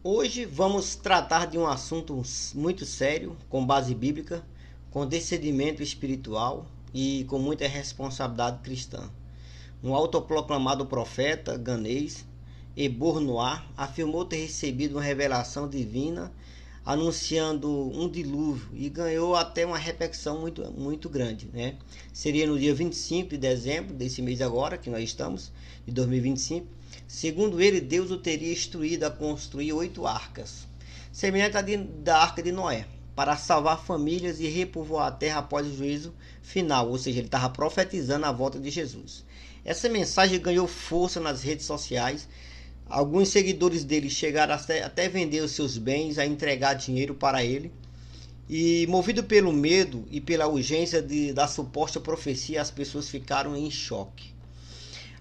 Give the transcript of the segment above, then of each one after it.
Hoje vamos tratar de um assunto muito sério, com base bíblica, com discernimento espiritual e com muita responsabilidade cristã. Um autoproclamado profeta ganês, Ebornoá, afirmou ter recebido uma revelação divina anunciando um dilúvio e ganhou até uma repercussão muito grande, né? Seria no dia 25 de dezembro desse mês agora, que nós estamos, de 2025. Segundo ele, Deus o teria instruído a construir 8 arcas, semelhante à da arca de Noé, para salvar famílias e repovoar a terra após o juízo final, ou seja, ele estava profetizando a volta de Jesus. Essa mensagem ganhou força nas redes sociais. Alguns seguidores dele chegaram até vender os seus bens, a entregar dinheiro para ele. E movido pelo medo e pela urgência da suposta profecia, as pessoas ficaram em choque.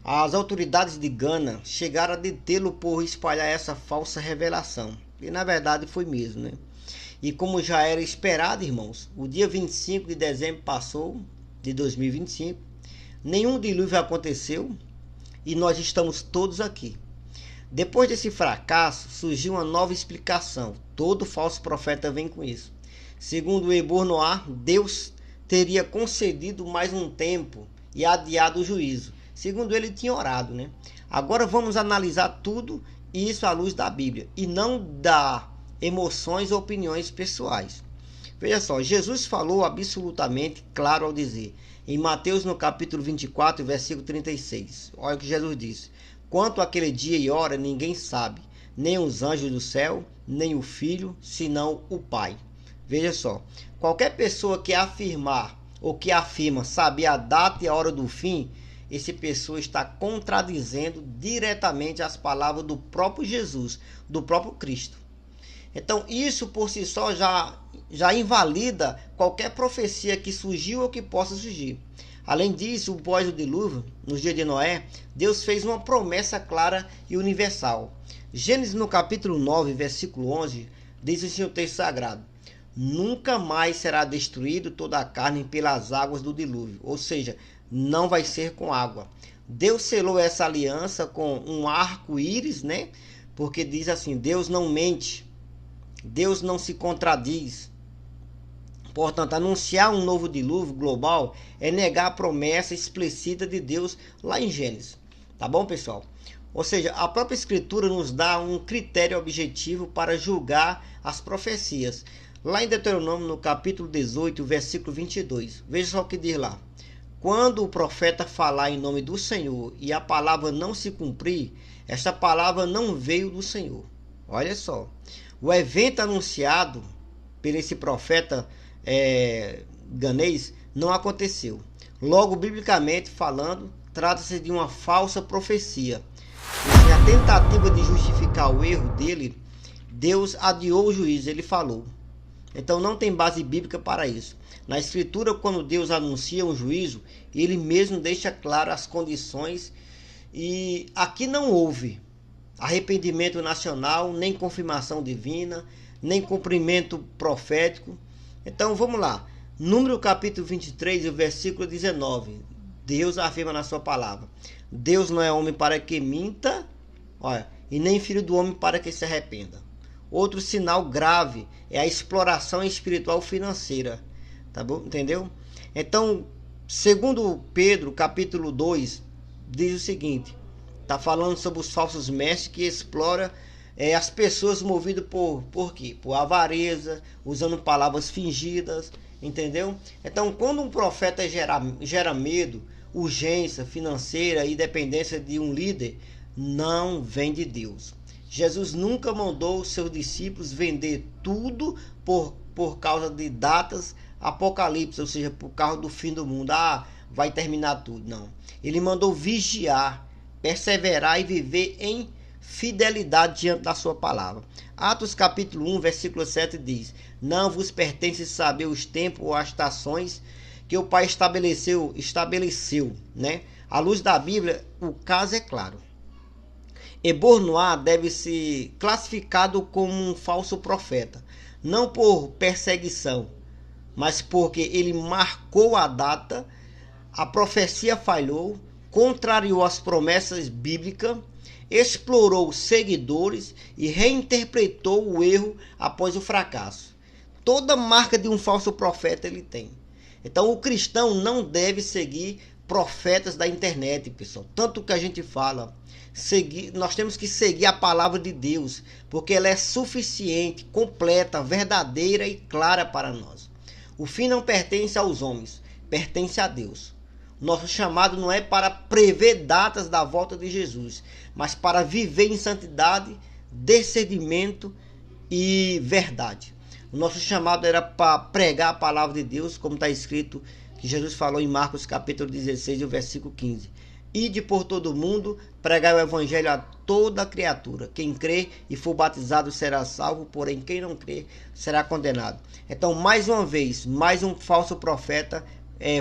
As autoridades de Gana chegaram a detê-lo por espalhar essa falsa revelação. E na verdade foi mesmo, né? E como já era esperado, irmãos, o dia 25 de dezembro passou, de 2025. Nenhum dilúvio aconteceu e nós estamos todos aqui. Depois desse fracasso, surgiu uma nova explicação. Todo falso profeta vem com isso. Segundo Ebornoá, Deus teria concedido mais um tempo e adiado o juízo. Segundo ele, tinha orado, né? Agora vamos analisar tudo isso à luz da Bíblia e não da emoções ou opiniões pessoais. Veja só, Jesus falou absolutamente claro ao dizer, em Mateus no capítulo 24, versículo 36. Olha o que Jesus disse. Quanto àquele dia e hora, ninguém sabe, nem os anjos do céu, nem o Filho, senão o Pai. Veja só, qualquer pessoa que afirmar ou que afirma saber a data e a hora do fim, essa pessoa está contradizendo diretamente as palavras do próprio Jesus, do próprio Cristo. Então, isso por si só já invalida qualquer profecia que surgiu ou que possa surgir. Além disso, após o dilúvio, nos dias de Noé, Deus fez uma promessa clara e universal. Gênesis no capítulo 9, versículo 11, diz assim o texto sagrado: nunca mais será destruído toda a carne pelas águas do dilúvio, ou seja, não vai ser com água. Deus selou essa aliança com um arco-íris, né? Porque diz assim, Deus não mente, Deus não se contradiz. Portanto, anunciar um novo dilúvio global é negar a promessa explícita de Deus lá em Gênesis. Tá bom, pessoal? Ou seja, a própria Escritura nos dá um critério objetivo para julgar as profecias. Lá em Deuteronômio, no capítulo 18, versículo 22. Veja só o que diz lá. Quando o profeta falar em nome do Senhor e a palavra não se cumprir, esta palavra não veio do Senhor. Olha só. O evento anunciado por esse profeta ganês não aconteceu. Logo, biblicamente falando, trata-se de uma falsa profecia. E a tentativa de justificar o erro dele, Deus adiou o juízo, ele falou. Então não tem base bíblica para isso. Na Escritura, quando Deus anuncia um juízo, ele mesmo deixa claro as condições e aqui não houve arrependimento nacional, nem confirmação divina, nem cumprimento profético. Então vamos lá, Número capítulo 23, o versículo 19, Deus afirma na sua palavra, Deus não é homem para que minta, olha, e nem filho do homem para que se arrependa. Outro sinal grave é a exploração espiritual financeira, tá bom? Entendeu? Então, segundo Pedro capítulo 2, diz o seguinte, tá falando sobre os falsos mestres que exploram as pessoas movidas por quê? Por avareza, usando palavras fingidas, entendeu? Então, quando um profeta gera medo, urgência financeira e dependência de um líder, não vem de Deus. Jesus nunca mandou seus discípulos vender tudo por causa de datas apocalipse, ou seja, por causa do fim do mundo. Vai terminar tudo. Não. Ele mandou vigiar, perseverar e viver em fidelidade diante da sua palavra. Atos capítulo 1, versículo 7 diz, não vos pertence saber os tempos ou as estações que o Pai estabeleceu, né? À luz da Bíblia, o caso é claro. Ebornoá deve ser classificado como um falso profeta, não por perseguição, mas porque ele marcou a data, a profecia falhou, contrariou as promessas bíblicas, explorou seguidores e reinterpretou o erro após o fracasso. Toda marca de um falso profeta ele tem. Então o cristão não deve seguir profetas da internet, pessoal. Tanto que a gente fala, nós temos que seguir a palavra de Deus, porque ela é suficiente, completa, verdadeira e clara para nós. O fim não pertence aos homens, pertence a Deus. Nosso chamado não é para prever datas da volta de Jesus, mas para viver em santidade, discernimento e verdade. O nosso chamado era para pregar a palavra de Deus, como está escrito, que Jesus falou em Marcos capítulo 16, o versículo 15. Ide por todo o mundo, pregai o evangelho a toda criatura. Quem crê e for batizado será salvo, porém quem não crê será condenado. Então, mais uma vez, mais um falso profeta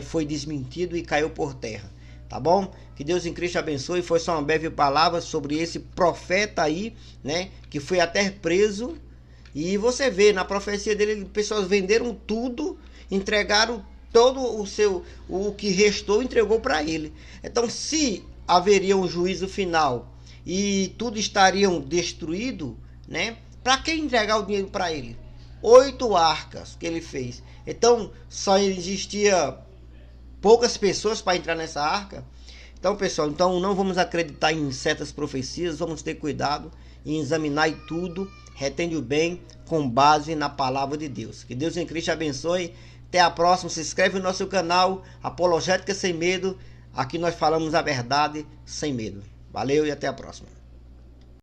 foi desmentido e caiu por terra. Tá bom? Que Deus em Cristo abençoe. Foi só uma breve palavra sobre esse profeta aí, né? Que foi até preso. E você vê, na profecia dele, pessoas venderam tudo, entregaram todo o que restou, entregou para ele. Então, se haveria um juízo final e tudo estariam destruído, né? Para que entregar o dinheiro para ele? 8 arcas que ele fez. Então, só existia poucas pessoas para entrar nessa arca. Então, pessoal, não vamos acreditar em certas profecias, vamos ter cuidado em examinar tudo, retende o bem com base na palavra de Deus. Que Deus em Cristo abençoe. Até a próxima. Se inscreve no nosso canal Apologética Sem Medo. Aqui nós falamos a verdade sem medo. Valeu e até a próxima.